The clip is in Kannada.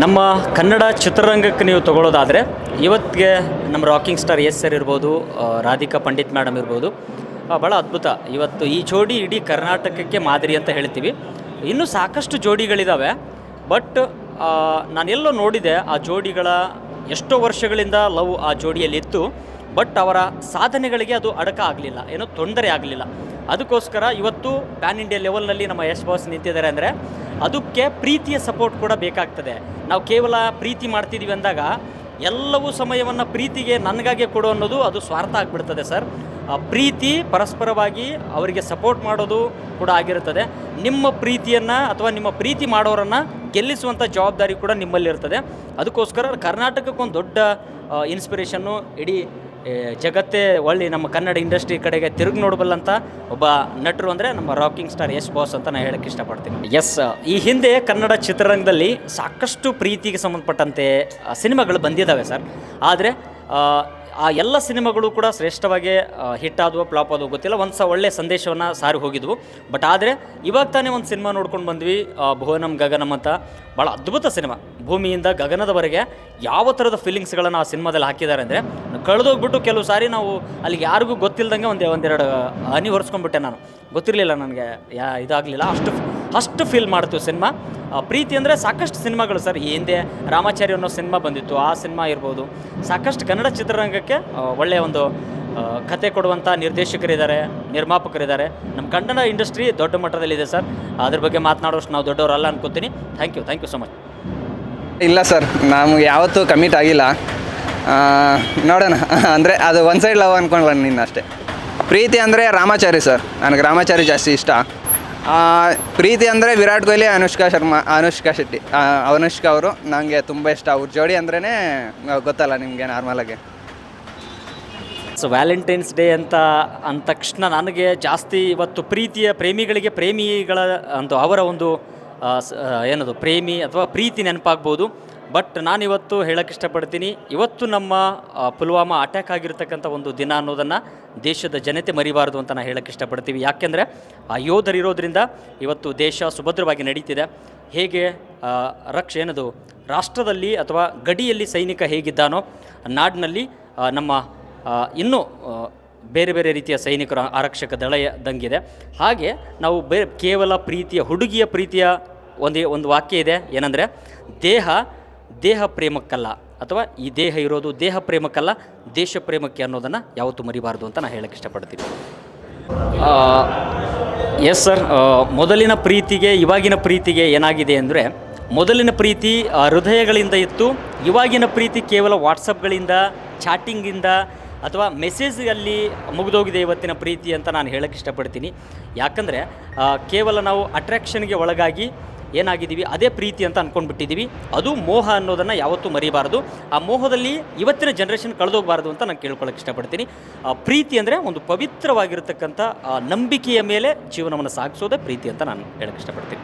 ನಮ್ಮ ಕನ್ನಡ ಚಿತ್ರರಂಗಕ್ಕೆ ನೀವು ತಗೊಳ್ಳೋದಾದರೆ ಇವತ್ತಿಗೆ ನಮ್ಮ ರಾಕಿಂಗ್ ಸ್ಟಾರ್ ಎಸ್ ಸರ್ ಇರ್ಬೋದು, ರಾಧಿಕಾ ಪಂಡಿತ್ ಮೇಡಮ್ ಇರ್ಬೋದು, ಭಾಳ ಅದ್ಭುತ. ಇವತ್ತು ಈ ಜೋಡಿ ಇಡೀ ಕರ್ನಾಟಕಕ್ಕೆ ಮಾದರಿ ಅಂತ ಹೇಳ್ತೀವಿ. ಇನ್ನೂ ಸಾಕಷ್ಟು ಜೋಡಿಗಳಿದ್ದಾವೆ. ಬಟ್ ನಾನೆಲ್ಲೋ ನೋಡಿದೆ ಆ ಜೋಡಿಗಳ ಎಷ್ಟೋ ವರ್ಷಗಳಿಂದ ಲವ್ ಆ ಜೋಡಿಯಲ್ಲಿತ್ತು. ಬಟ್ ಅವರ ಸಾಧನೆಗಳಿಗೆ ಅದು ಅಡಕ ಆಗಲಿಲ್ಲ, ಏನೋ ತೊಂದರೆ ಆಗಲಿಲ್ಲ. ಅದಕ್ಕೋಸ್ಕರ ಇವತ್ತು ಪ್ಯಾನ್ ಇಂಡಿಯಾ ಲೆವೆಲ್ನಲ್ಲಿ ನಮ್ಮ ಯಶ್ ಬಾಸ್ ನಿಂತಿದ್ದಾರೆ. ಅಂದರೆ ಅದಕ್ಕೆ ಪ್ರೀತಿಯ ಸಪೋರ್ಟ್ ಕೂಡ ಬೇಕಾಗ್ತದೆ. ನಾವು ಕೇವಲ ಪ್ರೀತಿ ಮಾಡ್ತಿದ್ದೀವಿ ಅಂದಾಗ ಎಲ್ಲವೂ ಸಮಯವನ್ನು ಪ್ರೀತಿಗೆ ನನಗಾಗೆ ಕೊಡು ಅನ್ನೋದು ಅದು ಸ್ವಾರ್ಥ ಆಗಿಬಿಡ್ತದೆ ಸರ್. ಪ್ರೀತಿ ಪರಸ್ಪರವಾಗಿ ಅವರಿಗೆ ಸಪೋರ್ಟ್ ಮಾಡೋದು ಕೂಡ ಆಗಿರುತ್ತದೆ. ನಿಮ್ಮ ಪ್ರೀತಿಯನ್ನು ಅಥವಾ ನಿಮ್ಮ ಪ್ರೀತಿ ಮಾಡೋರನ್ನು ಗೆಲ್ಲಿಸುವಂಥ ಜವಾಬ್ದಾರಿ ಕೂಡ ನಿಮ್ಮಲ್ಲಿರ್ತದೆ. ಅದಕ್ಕೋಸ್ಕರ ಕರ್ನಾಟಕಕ್ಕೊಂದು ದೊಡ್ಡ ಇನ್ಸ್ಪಿರೇಷನ್ನು, ಇಡೀ ಜಗತ್ತೇ ಒಳ್ಳೆ ನಮ್ಮ ಕನ್ನಡ ಇಂಡಸ್ಟ್ರಿ ಕಡೆಗೆ ತಿರುಗಿ ನೋಡಬಲ್ಲಂಥ ಒಬ್ಬ ನಟರು ಅಂದರೆ ನಮ್ಮ ರಾಕಿಂಗ್ ಸ್ಟಾರ್ ಯಶ್ ಬಾಸ್ ಅಂತ ನಾನು ಹೇಳೋಕ್ಕೆ ಇಷ್ಟಪಡ್ತೀನಿ. ಎಸ್, ಈ ಹಿಂದೆ ಕನ್ನಡ ಚಿತ್ರರಂಗದಲ್ಲಿ ಸಾಕಷ್ಟು ಪ್ರೀತಿಗೆ ಸಂಬಂಧಪಟ್ಟಂತೆ ಸಿನಿಮಾಗಳು ಬಂದಿದ್ದಾವೆ ಸರ್. ಆದರೆ ಆ ಎಲ್ಲ ಸಿನಿಮಾಗಳು ಕೂಡ ಶ್ರೇಷ್ಠವಾಗಿ ಹಿಟ್ ಆದವು, ಫ್ಲಾಪ್ ಆದವು ಗೊತ್ತಿಲ್ಲ. ಒಳ್ಳೆಯ ಸಂದೇಶವನ್ನು ಸಾರಿ ಹೋಗಿದ್ವು. ಬಟ್ ಆದರೆ ಇವಾಗ ತಾನೇ ಒಂದು ಸಿನಿಮಾ ನೋಡ್ಕೊಂಡು ಬಂದ್ವಿ, ಭುವನಂ ಗಗನಂ ಅಂತ. ಭಾಳ ಅದ್ಭುತ ಸಿನಿಮಾ. ಭೂಮಿಯಿಂದ ಗಗನದವರೆಗೆ ಯಾವ ಥರದ ಫೀಲಿಂಗ್ಸ್ಗಳನ್ನು ಆ ಸಿನಿಮಾದಲ್ಲಿ ಹಾಕಿದ್ದಾರೆ ಅಂದರೆ, ಕಳೆದೋಗ್ಬಿಟ್ಟು ಕೆಲವು ಸಾರಿ ನಾವು ಅಲ್ಲಿಗೆ ಯಾರಿಗೂ ಗೊತ್ತಿಲ್ಲದಂಗೆ ಒಂದೆರಡು ಹನಿ ಹೊರಿಸ್ಕೊಂಡ್ಬಿಟ್ಟೆ. ನಾನು ಗೊತ್ತಿರಲಿಲ್ಲ, ನನಗೆ ಇದಾಗಲಿಲ್ಲ. ಅಷ್ಟು ಫೀಲ್ ಮಾಡ್ತೀವಿ ಸಿನಿಮಾ. ಪ್ರೀತಿ ಅಂದರೆ ಸಾಕಷ್ಟು ಸಿನಿಮಾಗಳು ಸರ್. ಈ ಹಿಂದೆ ರಾಮಾಚಾರಿ ಅನ್ನೋ ಸಿನಿಮಾ ಬಂದಿತ್ತು, ಆ ಸಿನಿಮಾ ಇರ್ಬೋದು. ಸಾಕಷ್ಟು ಕನ್ನಡ ಚಿತ್ರರಂಗಕ್ಕೆ ಒಳ್ಳೆಯ ಒಂದು ಕತೆ ಕೊಡುವಂಥ ನಿರ್ದೇಶಕರಿದ್ದಾರೆ, ನಿರ್ಮಾಪಕರಿದ್ದಾರೆ. ನಮ್ಮ ಕನ್ನಡ ಇಂಡಸ್ಟ್ರಿ ದೊಡ್ಡ ಮಟ್ಟದಲ್ಲಿದೆ ಸರ್. ಅದ್ರ ಬಗ್ಗೆ ಮಾತನಾಡೋಷ್ಟು ನಾವು ದೊಡ್ಡವರಲ್ಲ ಅನ್ಕೋತೀನಿ. Thank you so much. ಇಲ್ಲ ಸರ್, ನಮ್ಗೆ ಯಾವತ್ತೂ ಕಮಿಟ್ ಆಗಿಲ್ಲ. ನೋಡೋಣ, ಅಂದರೆ ಅದು ಒನ್ ಸೈಡ್ ಲವ್ ಅಂದ್ಕೊಂಡು ನಿನ್ನ ಅಷ್ಟೇ. ಪ್ರೀತಿ ಅಂದರೆ ರಾಮಾಚಾರಿ ಸರ್, ನನಗೆ ರಾಮಾಚಾರಿ ಜಾಸ್ತಿ ಇಷ್ಟ. ಪ್ರೀತಿ ಅಂದರೆ ವಿರಾಟ್ ಕೊಹ್ಲಿ, ಅನುಷ್ಕಾ ಶೆಟ್ಟಿ, ಅನುಷ್ಕಾ ಅವರು ನನಗೆ ತುಂಬ ಇಷ್ಟ. ಅವ್ರ ಜೋಡಿ ಅಂದ್ರೇ ಗೊತ್ತಲ್ಲ ನಿಮಗೆ ನಾರ್ಮಲಾಗಿ. ಸೊ ವ್ಯಾಲೆಂಟೈನ್ಸ್ ಡೇ ಅಂತ ಅಂದ ತಕ್ಷಣ ನನಗೆ ಜಾಸ್ತಿ ಇವತ್ತು ಪ್ರೀತಿಯ ಪ್ರೇಮಿಗಳಿಗೆ ಪ್ರೇಮಿಗಳ ಒಂದು ಅವರ ಒಂದು ಏನದು ಪ್ರೇಮಿ ಅಥವಾ ಪ್ರೀತಿ ನೆನಪಾಗ್ಬೋದು. ಬಟ್ ನಾನಿವತ್ತು ಹೇಳೋಕ್ಕೆ ಇಷ್ಟಪಡ್ತೀನಿ, ಇವತ್ತು ನಮ್ಮ ಪುಲ್ವಾಮಾ ಅಟ್ಯಾಕ್ ಆಗಿರ್ತಕ್ಕಂಥ ಒಂದು ದಿನ ಅನ್ನೋದನ್ನು ದೇಶದ ಜನತೆ ಮರಿಬಾರ್ದು ಅಂತ ನಾನು ಹೇಳೋಕ್ಕೆ ಇಷ್ಟಪಡ್ತೀವಿ. ಯಾಕೆಂದರೆ ಆ ಯೋಧರಿರೋದ್ರಿಂದ ಇವತ್ತು ದೇಶ ಸುಭದ್ರವಾಗಿ ನಡೀತಿದೆ. ಹೇಗೆ ರಾಷ್ಟ್ರದಲ್ಲಿ ಅಥವಾ ಗಡಿಯಲ್ಲಿ ಸೈನಿಕ ಹೇಗಿದ್ದಾನೋ, ನಾಡಿನಲ್ಲಿ ನಮ್ಮ ಇನ್ನೂ ಬೇರೆ ಬೇರೆ ರೀತಿಯ ಸೈನಿಕರು, ಆರಕ್ಷಕ ದಳ ಇದ್ದಂಗಿದೆ. ಹಾಗೆ ನಾವು ಕೇವಲ ಹುಡುಗಿಯ ಪ್ರೀತಿಯ ಒಂದು ವಾಕ್ಯ ಇದೆ, ಏನಂದರೆ ದೇಹ ಪ್ರೇಮಕ್ಕಲ್ಲ, ಅಥವಾ ಈ ದೇಹ ಇರೋದು ದೇಹ ಪ್ರೇಮಕ್ಕಲ್ಲ, ದೇಶ ಪ್ರೇಮಕ್ಕೆ ಅನ್ನೋದನ್ನು ಯಾವತ್ತೂ ಮರಿಬಾರ್ದು ಅಂತ ನಾನು ಹೇಳೋಕ್ಕೆ ಇಷ್ಟಪಡ್ತೀನಿ. ಎಸ್ ಸರ್, ಮೊದಲಿನ ಪ್ರೀತಿಗೆ ಇವಾಗಿನ ಪ್ರೀತಿಗೆ ಏನಾಗಿದೆ ಅಂದರೆ, ಮೊದಲಿನ ಪ್ರೀತಿ ಹೃದಯಗಳಿಂದ ಇತ್ತು. ಇವಾಗಿನ ಪ್ರೀತಿ ಕೇವಲ ವಾಟ್ಸಪ್ಗಳಿಂದ, ಚಾಟಿಂಗಿಂದ ಅಥವಾ ಮೆಸೇಜಲ್ಲಿ ಮುಗಿದೋಗಿದೆ ಇವತ್ತಿನ ಪ್ರೀತಿ ಅಂತ ನಾನು ಹೇಳೋಕ್ಕೆ ಇಷ್ಟಪಡ್ತೀನಿ. ಯಾಕಂದರೆ ಕೇವಲ ನಾವು ಅಟ್ರ್ಯಾಕ್ಷನ್ಗೆ ಒಳಗಾಗಿ ಏನಾಗಿದ್ದೀವಿ ಅದೇ ಪ್ರೀತಿ ಅಂತ ಅಂದ್ಕೊಂಡ್ಬಿಟ್ಟಿದ್ದೀವಿ. ಅದು ಮೋಹ ಅನ್ನೋದನ್ನು ಯಾವತ್ತೂ ಮರಿಬಾರ್ದು. ಆ ಮೋಹದಲ್ಲಿ ಇವತ್ತಿನ ಜನ್ರೇಷನ್ ಕಳೆದೋಗಬಾರ್ದು ಅಂತ ನಾನು ಕೇಳ್ಕೊಳ್ಳೋಕ್ಕೆ ಇಷ್ಟಪಡ್ತೀನಿ. ಪ್ರೀತಿ ಅಂದರೆ ಒಂದು ಪವಿತ್ರವಾಗಿರತಕ್ಕಂಥ ನಂಬಿಕೆಯ ಮೇಲೆ ಜೀವನವನ್ನು ಸಾಗಿಸೋದೇ ಪ್ರೀತಿ ಅಂತ ನಾನು ಹೇಳೋಕ್ಕೆ ಇಷ್ಟಪಡ್ತೀನಿ.